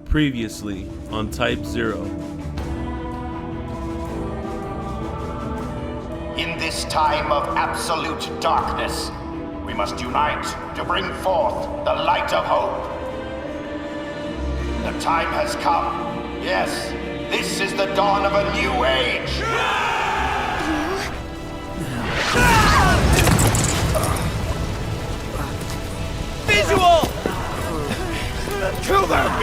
Previously on Type 0. In this time of absolute darkness, we must unite to bring forth the light of hope. The time has come. Yes, this is the dawn of a new age. Visual! Kill them!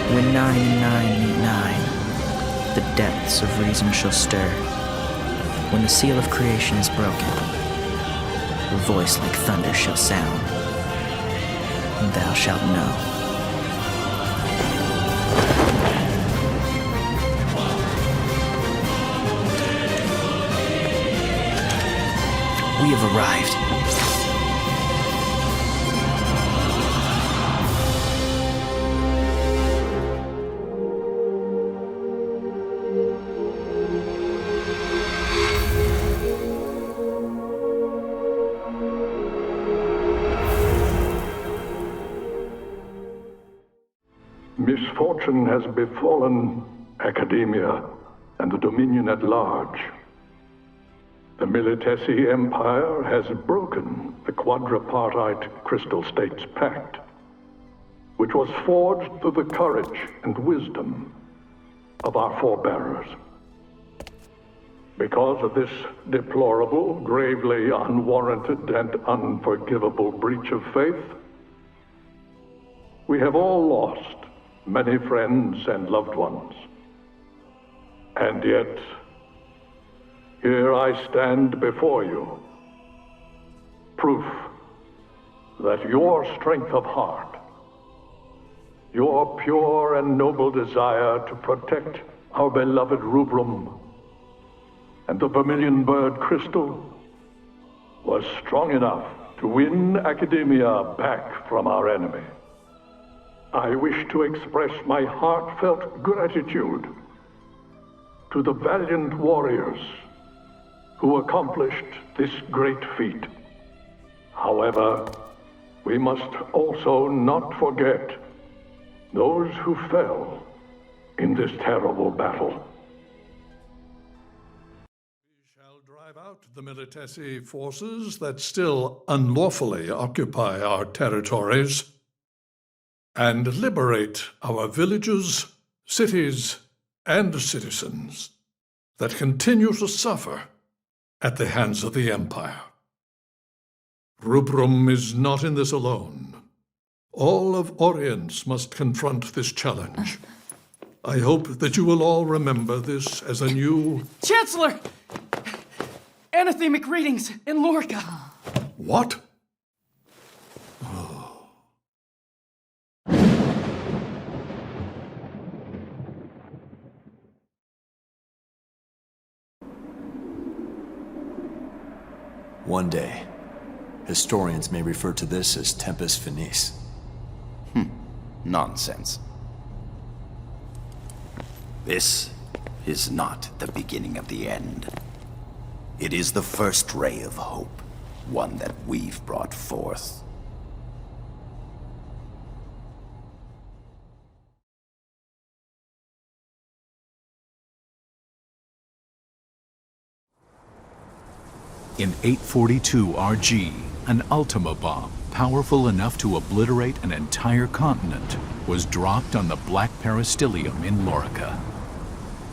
When 99 meet 9, the depths of reason shall stir. When the seal of creation is broken, a voice like thunder shall sound, and thou shalt know. We have arrived. Misfortune has befallen academia and the Dominion at large. The Militesi Empire has broken the quadripartite Crystal States Pact, which was forged through the courage and wisdom of our forebearers. Because of this deplorable, gravely unwarranted, and unforgivable breach of faith, we have all lost many friends and loved ones. And yet, here I stand before you, proof that your strength of heart, your pure and noble desire to protect our beloved Rubrum and the Vermilion Bird Crystal was strong enough to win academia back from our enemy. I wish to express my heartfelt gratitude to the valiant warriors who accomplished this great feat. However, we must also not forget those who fell in this terrible battle. We shall drive out the Militesi forces that still unlawfully occupy our territories, and liberate our villages, cities, and citizens that continue to suffer at the hands of the Empire. Rubrum is not in this alone. All of Orience must confront this challenge. I hope that you will all remember this as a new... Chancellor! Anathemic readings in Lorica. What? One day, historians may refer to this as Tempus Finis. Nonsense. This is not the beginning of the end. It is the first ray of hope, one that we've brought forth. In 842 RG, an Ultima bomb, powerful enough to obliterate an entire continent, was dropped on the Black Peristilium in Lorica.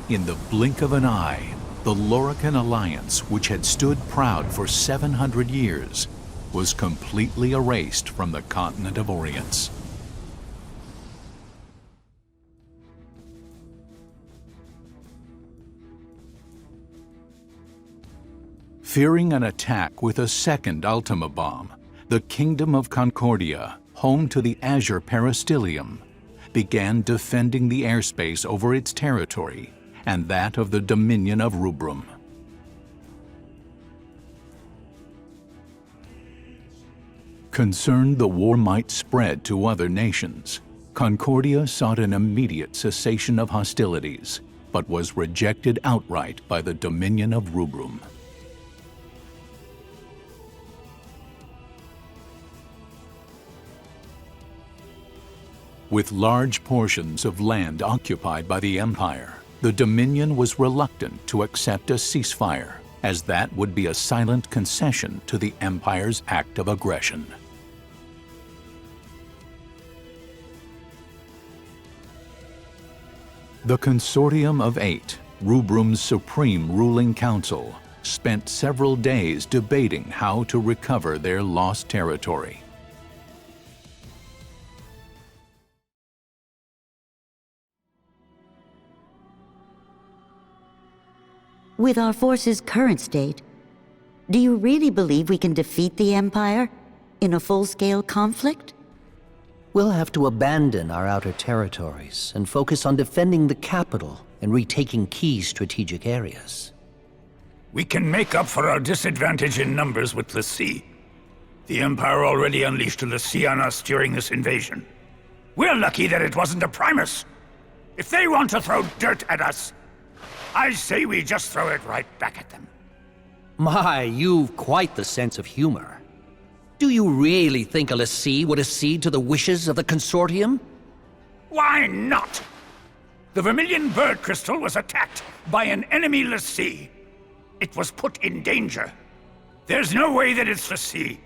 In the blink of an eye, the Lorican alliance, which had stood proud for 700 years, was completely erased from the continent of Orience. Fearing an attack with a second Ultima bomb, the Kingdom of Concordia, home to the Azure Peristilium, began defending the airspace over its territory and that of the Dominion of Rubrum. Concerned the war might spread to other nations, Concordia sought an immediate cessation of hostilities, but was rejected outright by the Dominion of Rubrum. With large portions of land occupied by the Empire, the Dominion was reluctant to accept a ceasefire, as that would be a silent concession to the Empire's act of aggression. The Consortium of Eight, Rubrum's supreme ruling council, spent several days debating how to recover their lost territory. With our force's current state, do you really believe we can defeat the Empire in a full-scale conflict? We'll have to abandon our outer territories and focus on defending the capital and retaking key strategic areas. We can make up for our disadvantage in numbers with l'Cie. The Empire already unleashed a l'Cie on us during this invasion. We're lucky that it wasn't a Primus. If they want to throw dirt at us, I say we just throw it right back at them. My, you've quite the sense of humor. Do you really think a l'Cie would accede to the wishes of the Consortium? Why not? The Vermilion Bird Crystal was attacked by an enemy l'Cie. It was put in danger. There's no way that its l'Cie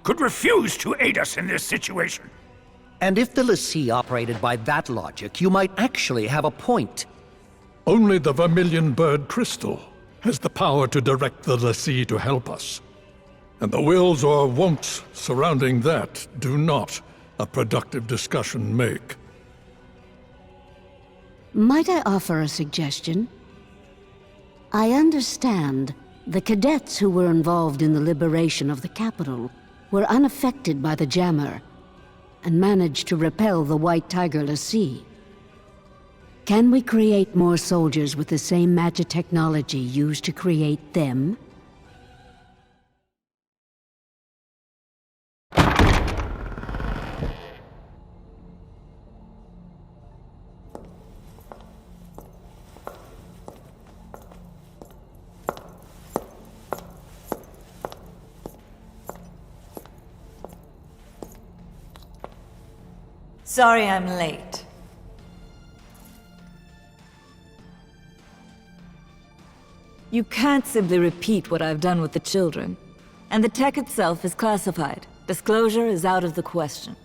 could refuse to aid us in this situation. And if the l'Cie operated by that logic, you might actually have a point. Only the Vermilion Bird Crystal has the power to direct the l'Cie to help us. And the wills or won'ts surrounding that do not a productive discussion make. Might I offer a suggestion? I understand the cadets who were involved in the liberation of the capital were unaffected by the jammer and managed to repel the White Tiger l'Cie. Can we create more soldiers with the same magic technology used to create them? Sorry I'm late. You can't simply repeat what I've done with the children. And the tech itself is classified. Disclosure is out of the question.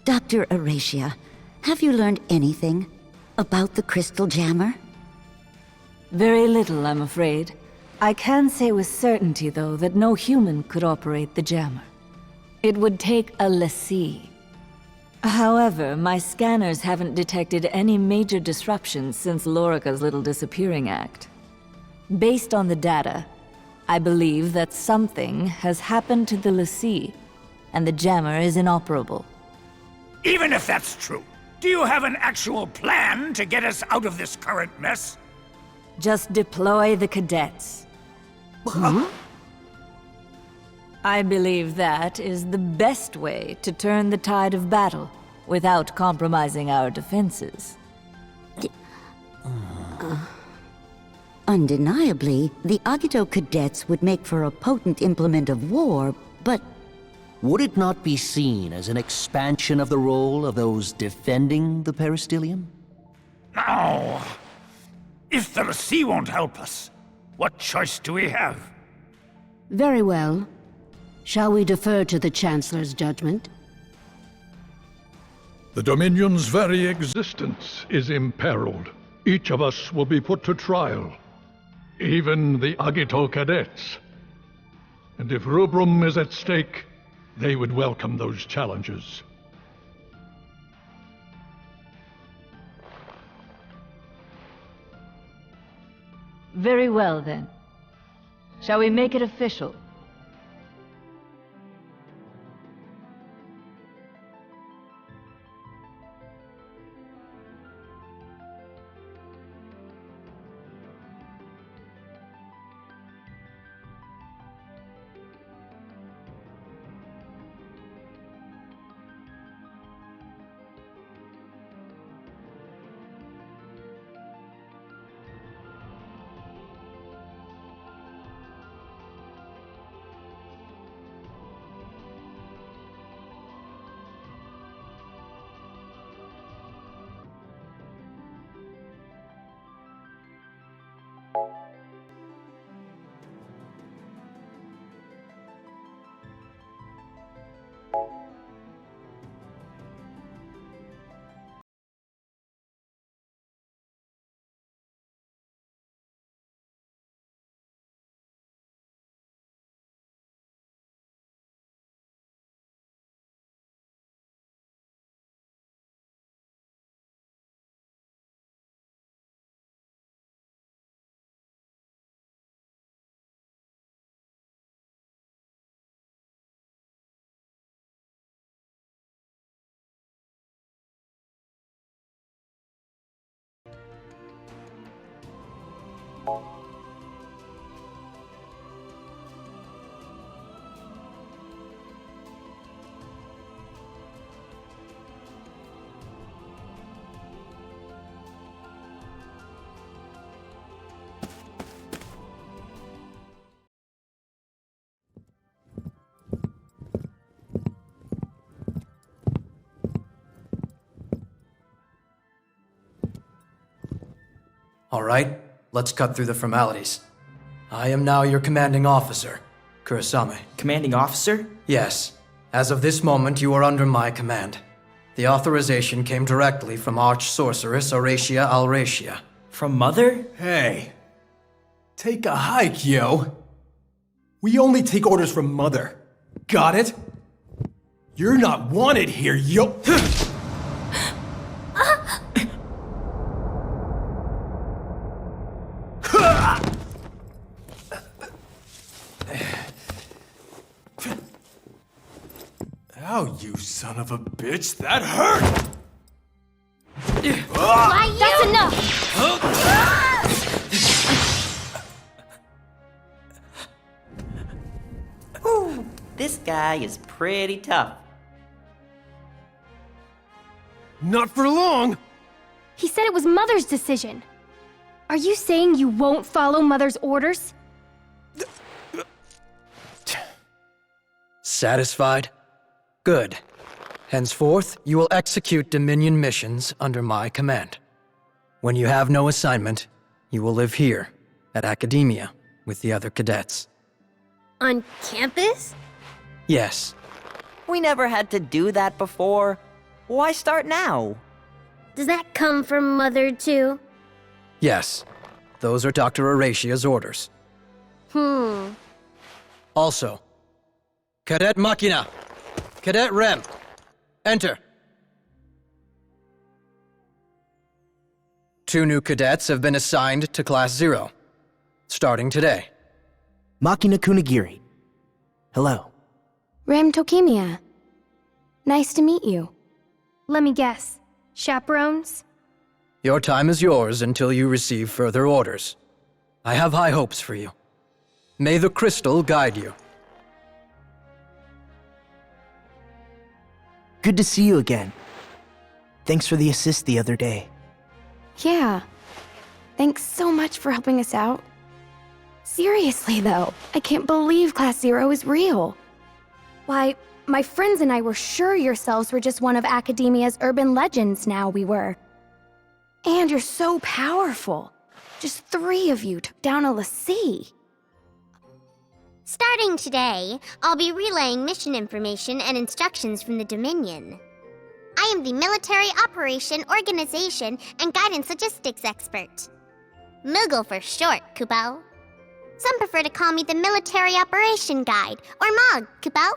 Dr. Aracia, have you learned anything about the crystal jammer? Very little, I'm afraid. I can say with certainty, though, that no human could operate the jammer. It would take a l'Cie. However, my scanners haven't detected any major disruptions since Lorica's little disappearing act. Based on the data, I believe that something has happened to the l'Cie, and the jammer is inoperable. Even if that's true, do you have an actual plan to get us out of this current mess? Just deploy the cadets. I believe that is the best way to turn the tide of battle without compromising our defenses. Undeniably, the Agito cadets would make for a potent implement of war, but... Would it not be seen as an expansion of the role of those defending the Peristilium? No. If the l'Cie won't help us, what choice do we have? Very well. Shall we defer to the Chancellor's judgment? The Dominion's very existence is imperiled. Each of us will be put to trial. Even the Agito cadets. And if Rubrum is at stake, they would welcome those challenges. Very well, then. Shall we make it official? All right, let's cut through the formalities. I am now your commanding officer, Kurasame. Commanding officer? Yes. As of this moment, you are under my command. The authorization came directly from Arch-Sorceress Auracia Alracia. From Mother? Hey. Take a hike, yo. We only take orders from Mother. Got it? You're not wanted here, yo. Ow, you son of a bitch, that hurt! That's enough! Ooh, this guy is pretty tough. Not for long! He said it was Mother's decision. Are you saying you won't follow Mother's orders? Satisfied? Good. Henceforth, you will execute Dominion missions under my command. When you have no assignment, you will live here, at Academia, with the other cadets. On campus? Yes. We never had to do that before. Why start now? Does that come from Mother, too? Yes. Those are Dr. Auracia's orders. Also, Cadet Makina, Cadet Rem, enter. 2 new cadets have been assigned to Class 0, starting today. Makina Kunigiri. Hello. Rem Tokimiya. Nice to meet you. Let me guess. Chaperones? Your time is yours until you receive further orders. I have high hopes for you. May the crystal guide you. Good to see you again. Thanks for the assist the other day. Yeah. Thanks so much for helping us out. Seriously, though, I can't believe Class 0 is real. Why, my friends and I were sure yourselves were just one of Academia's urban legends now we were. And you're so powerful. Just 3 of you took down a l'Cie. Starting today, I'll be relaying mission information and instructions from the Dominion. I am the Military Operation, Organization, and Guidance Logistics Expert. Moogle for short, Kupo. Some prefer to call me the Military Operation Guide, or MOG, Kupo.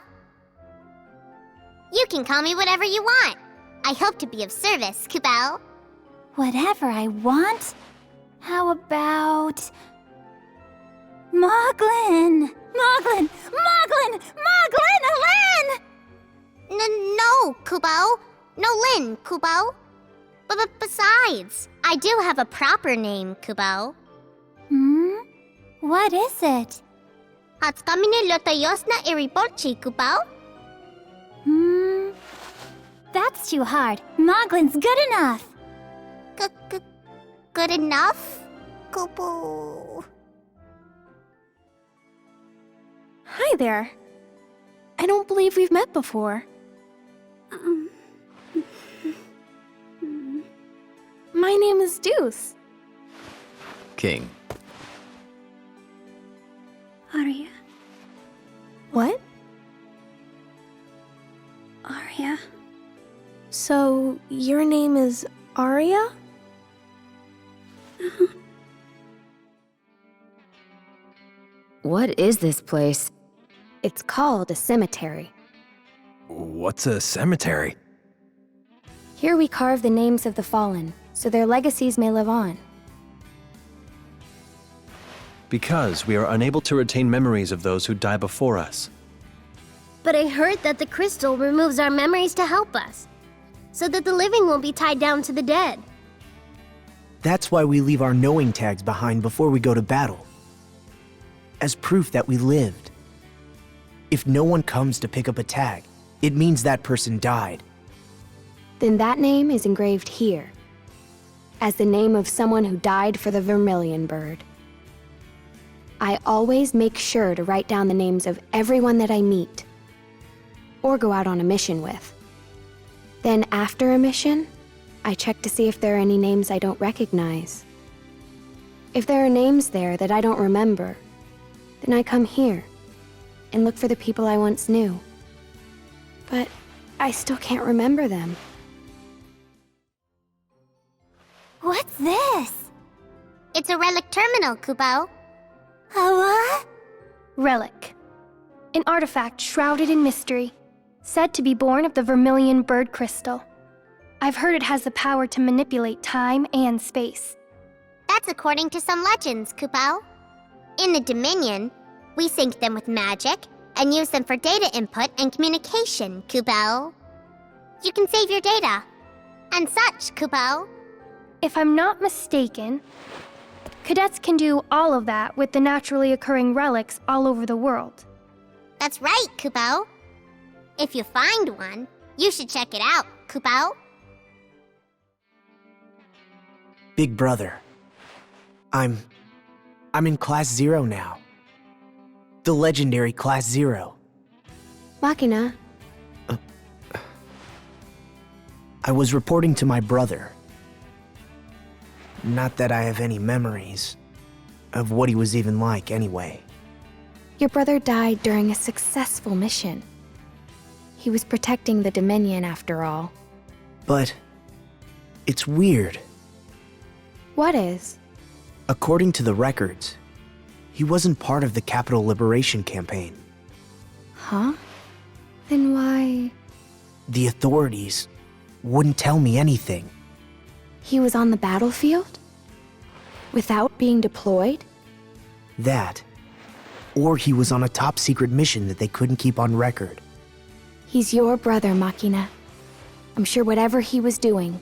You can call me whatever you want. I hope to be of service, Kupo. Whatever I want? How about Moglin! Moglin! Moglin! Moglin! Lin! No, Kubo. No Lin, Kubo. But besides, I do have a proper name, Kubo. What is it? Hatskamine Lotayosna Iribolchi, Kubo. That's too hard. Moglin's good enough. Good enough, Kubo. Hi there. I don't believe we've met before. My name is Deuce. King. Arya. What? Arya. So, your name is Arya? What is this place? It's called a cemetery. What's a cemetery? Here we carve the names of the fallen, so their legacies may live on. Because we are unable to retain memories of those who die before us. But I heard that the crystal removes our memories to help us, so that the living won't be tied down to the dead. That's why we leave our knowing tags behind before we go to battle. As proof that we lived. If no one comes to pick up a tag, it means that person died. Then that name is engraved here, as the name of someone who died for the vermilion bird. I always make sure to write down the names of everyone that I meet, or go out on a mission with. Then after a mission, I check to see if there are any names I don't recognize. If there are names there that I don't remember, then I come here and look for the people I once knew. But I still can't remember them. What's this? It's a relic terminal, Kubo. A what? Relic. An artifact shrouded in mystery, said to be born of the vermilion bird crystal. I've heard it has the power to manipulate time and space. That's according to some legends, Kubo. In the Dominion, we sync them with magic and use them for data input and communication, Kubo. You can save your data. And such, Kubo. If I'm not mistaken, cadets can do all of that with the naturally occurring relics all over the world. That's right, Kubo. If you find one, you should check it out, Kubo. Big brother. I'm in Class 0 now. The legendary Class 0. Makina. I was reporting to my brother. Not that I have any memories of what he was even like anyway. Your brother died during a successful mission. He was protecting the Dominion after all. But it's weird. What is? According to the records, he wasn't part of the Capital Liberation Campaign. Huh? Then why? The authorities wouldn't tell me anything. He was on the battlefield? Without being deployed? That. Or he was on a top secret mission that they couldn't keep on record. He's your brother, Makina. I'm sure whatever he was doing,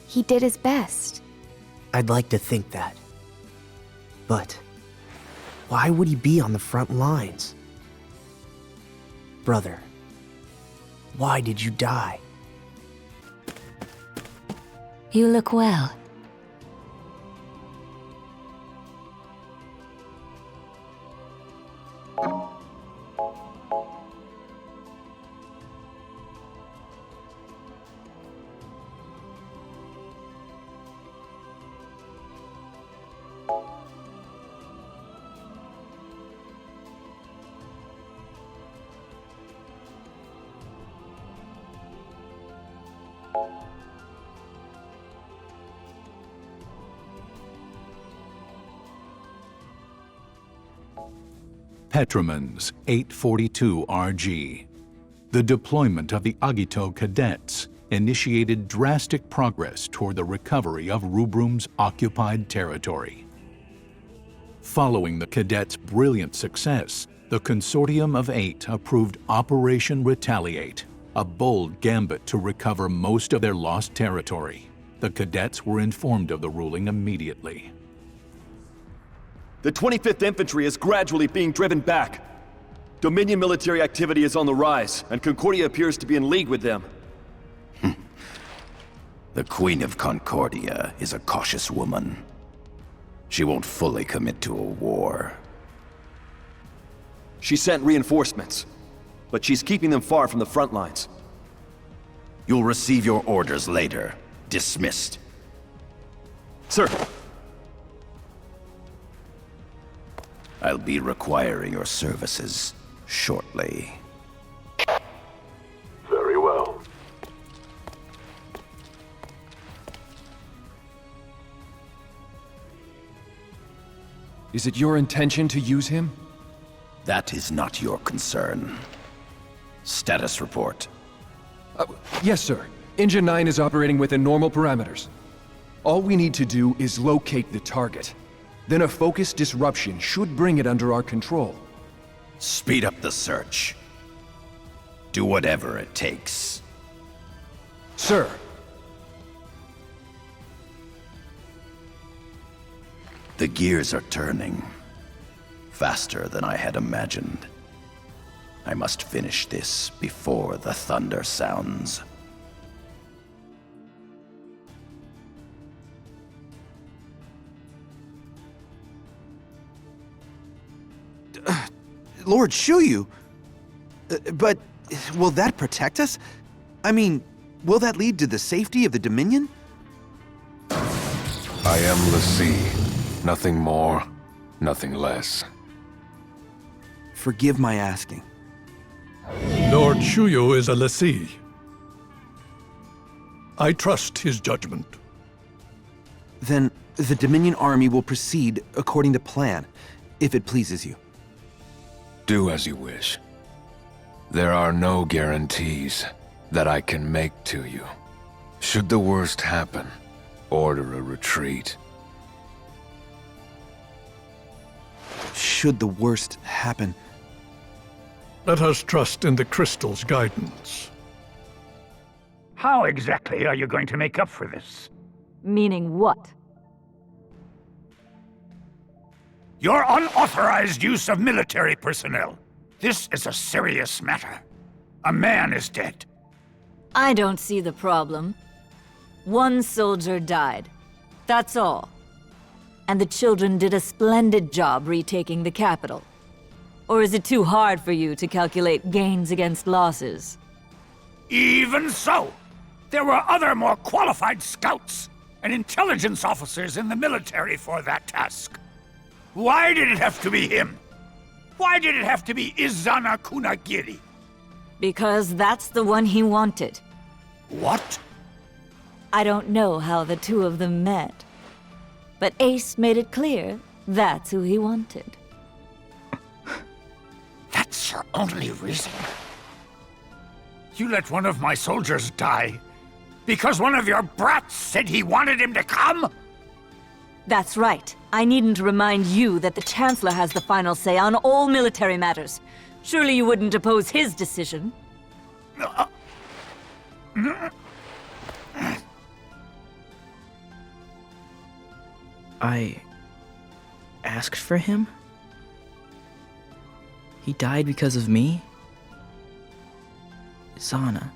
he did his best. I'd like to think that. But why would he be on the front lines? Brother, why did you die? You look well. Petromans 842 RG. The deployment of the Agito cadets initiated drastic progress toward the recovery of Rubrum's occupied territory. Following the cadets' brilliant success, the Consortium of 8 approved Operation Retaliate, a bold gambit to recover most of their lost territory. The cadets were informed of the ruling immediately. The 25th Infantry is gradually being driven back. Dominion military activity is on the rise, and Concordia appears to be in league with them. The Queen of Concordia is a cautious woman. She won't fully commit to a war. She sent reinforcements, but she's keeping them far from the front lines. You'll receive your orders later. Dismissed. Sir. I'll be requiring your services shortly. Very well. Is it your intention to use him? That is not your concern. Status report. Yes, sir. Engine 9 is operating within normal parameters. All we need to do is locate the target. Then a focused disruption should bring it under our control. Speed up the search. Do whatever it takes. Sir. The gears are turning. Faster than I had imagined. I must finish this before the thunder sounds. Lord Shuyu! But will that protect us? I mean, will that lead to the safety of the Dominion? I am l'Cie. Nothing more, nothing less. Forgive my asking. Lord Shuyu is a l'Cie. I trust his judgment. Then the Dominion army will proceed according to plan, if it pleases you. Do as you wish. There are no guarantees that I can make to you. Should the worst happen, order a retreat. Should the worst happen... Let us trust in the crystal's guidance. How exactly are you going to make up for this? Meaning what? Your unauthorized use of military personnel. This is a serious matter. A man is dead. I don't see the problem. One soldier died. That's all. And the children did a splendid job retaking the capital. Or is it too hard for you to calculate gains against losses? Even so, there were other more qualified scouts and intelligence officers in the military for that task. Why did it have to be him? Why did it have to be Izana Kunagiri? Because that's the one he wanted. What? I don't know how the two of them met. But Ace made it clear that's who he wanted. That's your only reason? You let one of my soldiers die because one of your brats said he wanted him to come? That's right. I needn't remind you that the Chancellor has the final say on all military matters. Surely you wouldn't oppose his decision? I asked for him? He died because of me? Zana.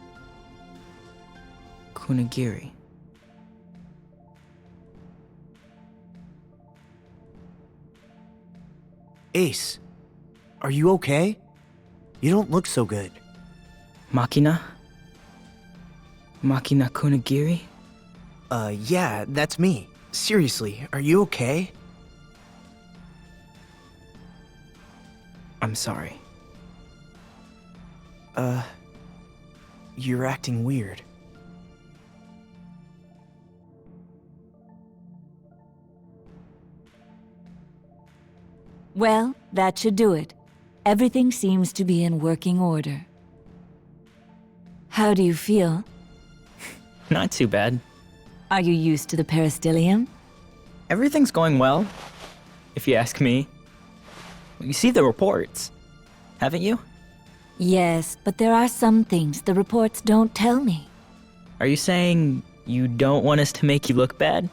Kunagiri. Ace, are you okay? You don't look so good. Makina? Makina Kunagiri? Yeah, that's me. Seriously, are you okay? I'm sorry. You're acting weird. Well, that should do it. Everything seems to be in working order. How do you feel? Not too bad. Are you used to the peristyllium? Everything's going well. if you ask me. You see the reports, haven't you? Yes, but there are some things the reports don't tell me. Are you saying you don't want us to make you look bad?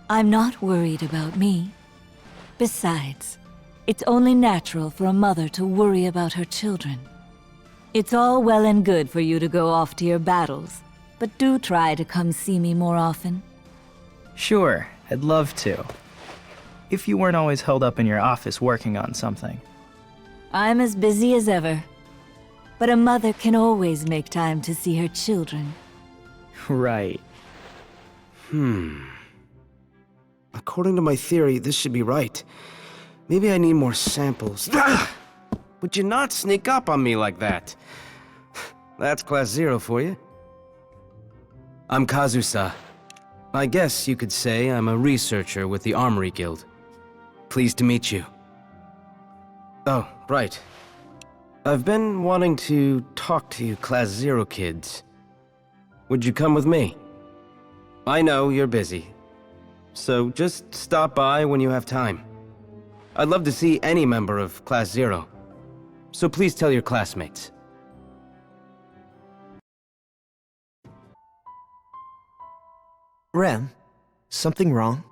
I'm not worried about me. Besides, it's only natural for a mother to worry about her children. It's all well and good for you to go off to your battles, but do try to come see me more often. Sure, I'd love to. If you weren't always held up in your office working on something. I'm as busy as ever. But a mother can always make time to see her children. Right. According to my theory, this should be right. Maybe I need more samples. Would you not sneak up on me like that? That's Class 0 for you. I'm Kazusa. I guess you could say I'm a researcher with the Armory Guild. Pleased to meet you. Oh, right. I've been wanting to talk to you Class 0 kids. Would you come with me? I know you're busy, so just stop by when you have time. I'd love to see any member of Class 0, so please tell your classmates. Rem, something wrong?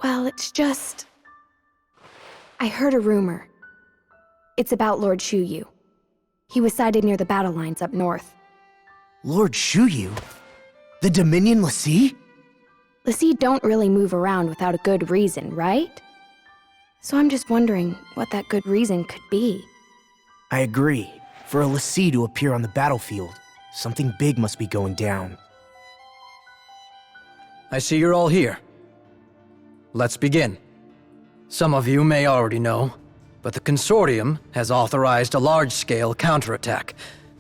Well, it's just... I heard a rumor. It's about Lord Shuyu. He was sighted near the battle lines up north. Lord Shuyu? The Dominion Lassie? Lassie don't really move around without a good reason, right? So I'm just wondering what that good reason could be. I agree. For a Lassie to appear on the battlefield, something big must be going down. I see you're all here. Let's begin. Some of you may already know, but the Consortium has authorized a large-scale counterattack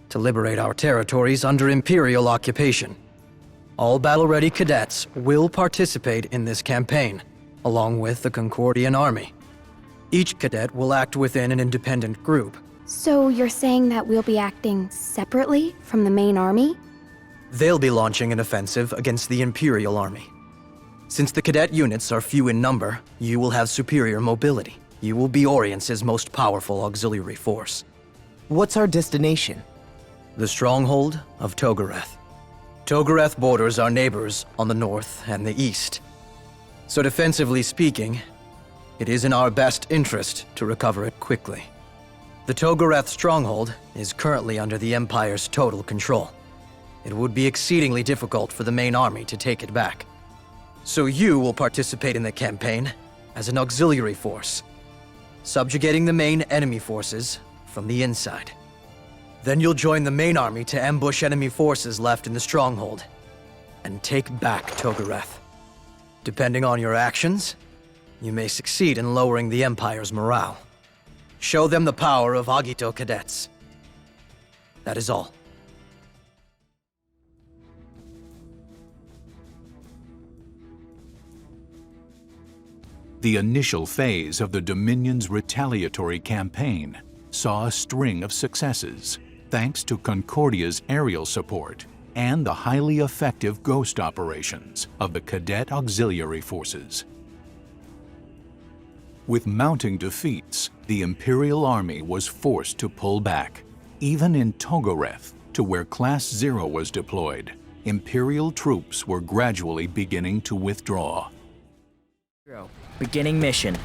to liberate our territories under Imperial occupation. All battle-ready cadets will participate in this campaign, along with the Concordian army. Each cadet will act within an independent group. So you're saying that we'll be acting separately from the main army? They'll be launching an offensive against the Imperial army. Since the cadet units are few in number, you will have superior mobility. You will be Orient's most powerful auxiliary force. What's our destination? The stronghold of Togoreth. Togoreth borders our neighbors on the north and the east. So defensively speaking, it is in our best interest to recover it quickly. The Togoreth stronghold is currently under the Empire's total control. It would be exceedingly difficult for the main army to take it back. So you will participate in the campaign as an auxiliary force, subjugating the main enemy forces from the inside. Then you'll join the main army to ambush enemy forces left in the stronghold and take back Togoreth. Depending on your actions, you may succeed in lowering the Empire's morale. Show them the power of Agito cadets. That is all. The initial phase of the Dominion's retaliatory campaign saw a string of successes, thanks to Concordia's aerial support and the highly effective ghost operations of the Cadet Auxiliary Forces. With mounting defeats, the Imperial Army was forced to pull back. Even in Togoreth, to where Class 0 was deployed, Imperial troops were gradually beginning to withdraw. Beginning mission.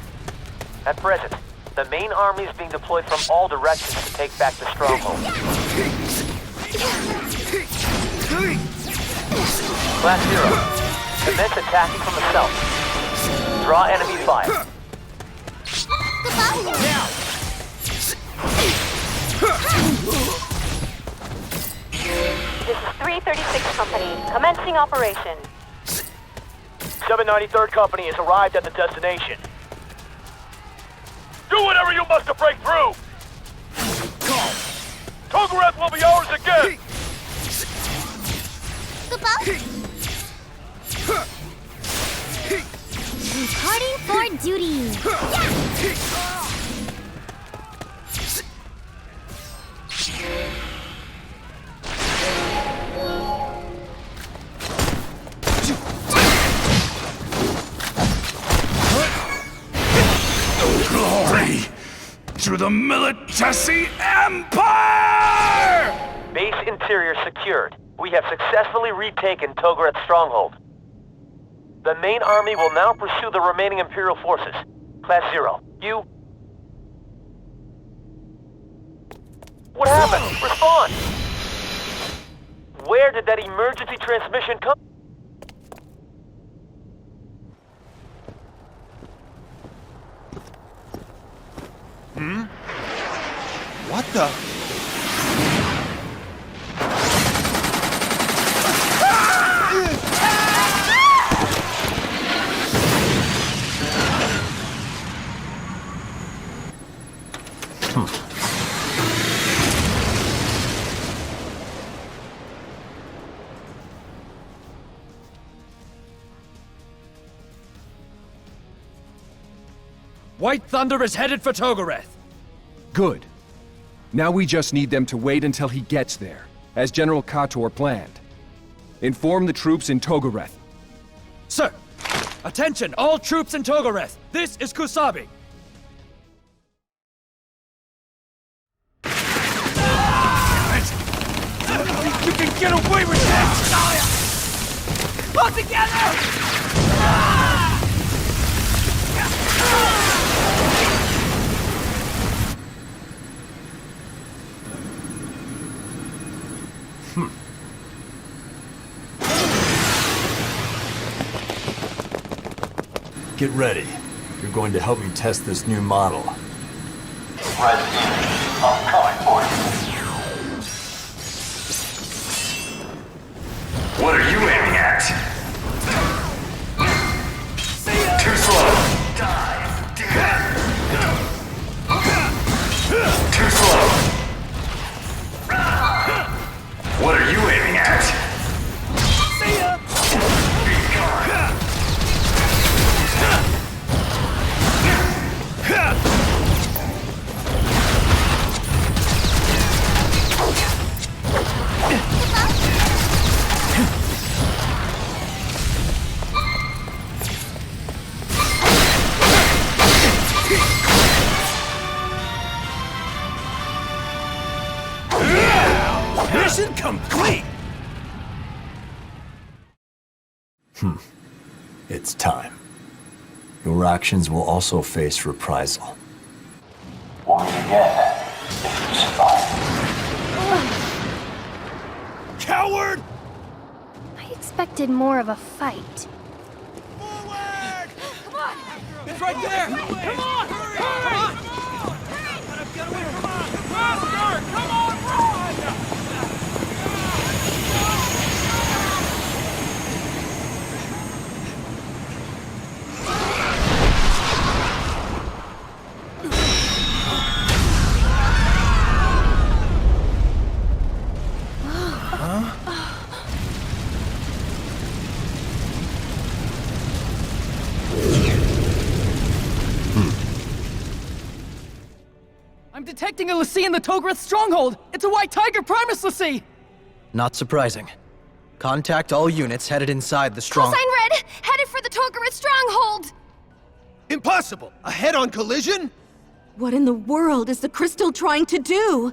At present, the main army is being deployed from all directions to take back the stronghold. Class 0, commence attacking from the south. Draw enemy fire. Now! This is 336 Company, commencing operation. 793rd Company has arrived at the destination. Do whatever you must to break through! Togoreth will be ours again! Reporting for duty! to the Militesi Empire! Base interior secured. We have successfully retaken Togoreth's stronghold. The main army will now pursue the remaining Imperial forces. Class 0, you... What happened? Respond! Where did that emergency transmission come? What the? White Thunder is headed for Togoreth. Good. Now we just need them to wait until he gets there, as General Kator planned. Inform the troops in Togoreth. Sir! Attention, all troops in Togoreth! This is Kusabi! You can get away with this! Pull together! Get ready. You're going to help me test this new model. Red team, I'm coming for you. What are you aiming at? Too slow. Too slow. What are you aiming at? Be gone. Mission complete! It's time. Your actions will also face reprisal. We'll meet again if you survive. Coward! I expected more of a fight. It's right there! Come on! Hurry! Come on! Get away! Come on! Faster! Come on! Run! I'm detecting a Lassie in the Togoreth stronghold! It's a White Tiger Primus Lassie! Not surprising. Contact all units headed inside the strong... Callsign Red! Headed for the Togoreth stronghold! Impossible! A head-on collision? What in the world is the crystal trying to do?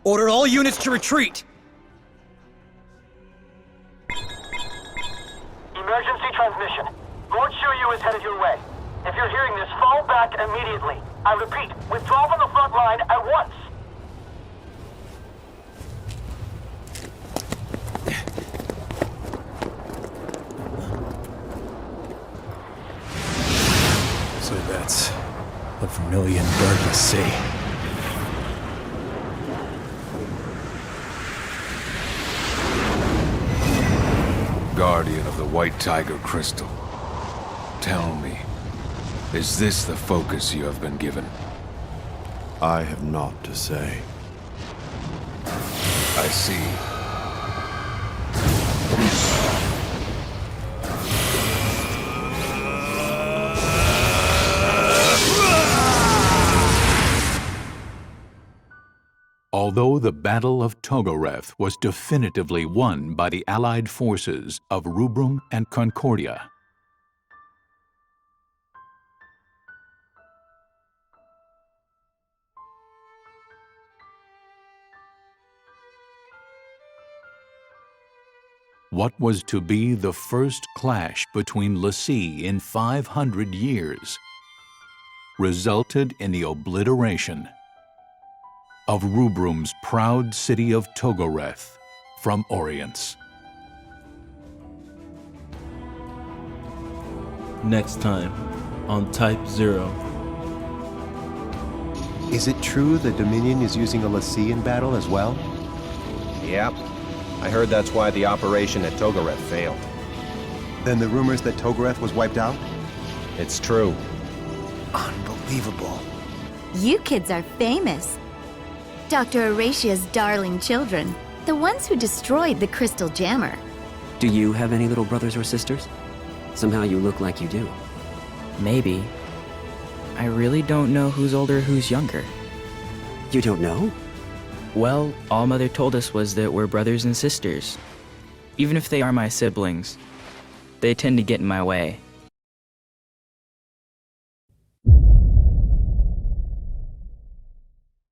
Order all units to retreat! Emergency transmission. Lord Shiryu is headed your way. If you're hearing this, fall back immediately. I repeat, withdraw from the front line at once. So that's a vermilion bird to see. Guardian of the White Tiger Crystal. Tell me, is this the focus you have been given? I have naught to say. I see. Although the Battle of Togoreth was definitively won by the Allied forces of Rubrum and Concordia, What was to be the first clash between l'Cie in 500 years resulted in the obliteration of Rubrum's proud city of Togoreth from Orience. Next time on Type 0. Is it true the Dominion is using a l'Cie in battle as well? Yep. I heard that's why the operation at Togoreth failed. Then the rumors that Togoreth was wiped out? It's true. Unbelievable. You kids are famous. Dr. Horatia's darling children. The ones who destroyed the Crystal Jammer. Do you have any little brothers or sisters? Somehow you look like you do. Maybe. I really don't know who's older, who's younger. You don't know? Well, all Mother told us was that we're brothers and sisters. Even if they are my siblings, they tend to get in my way.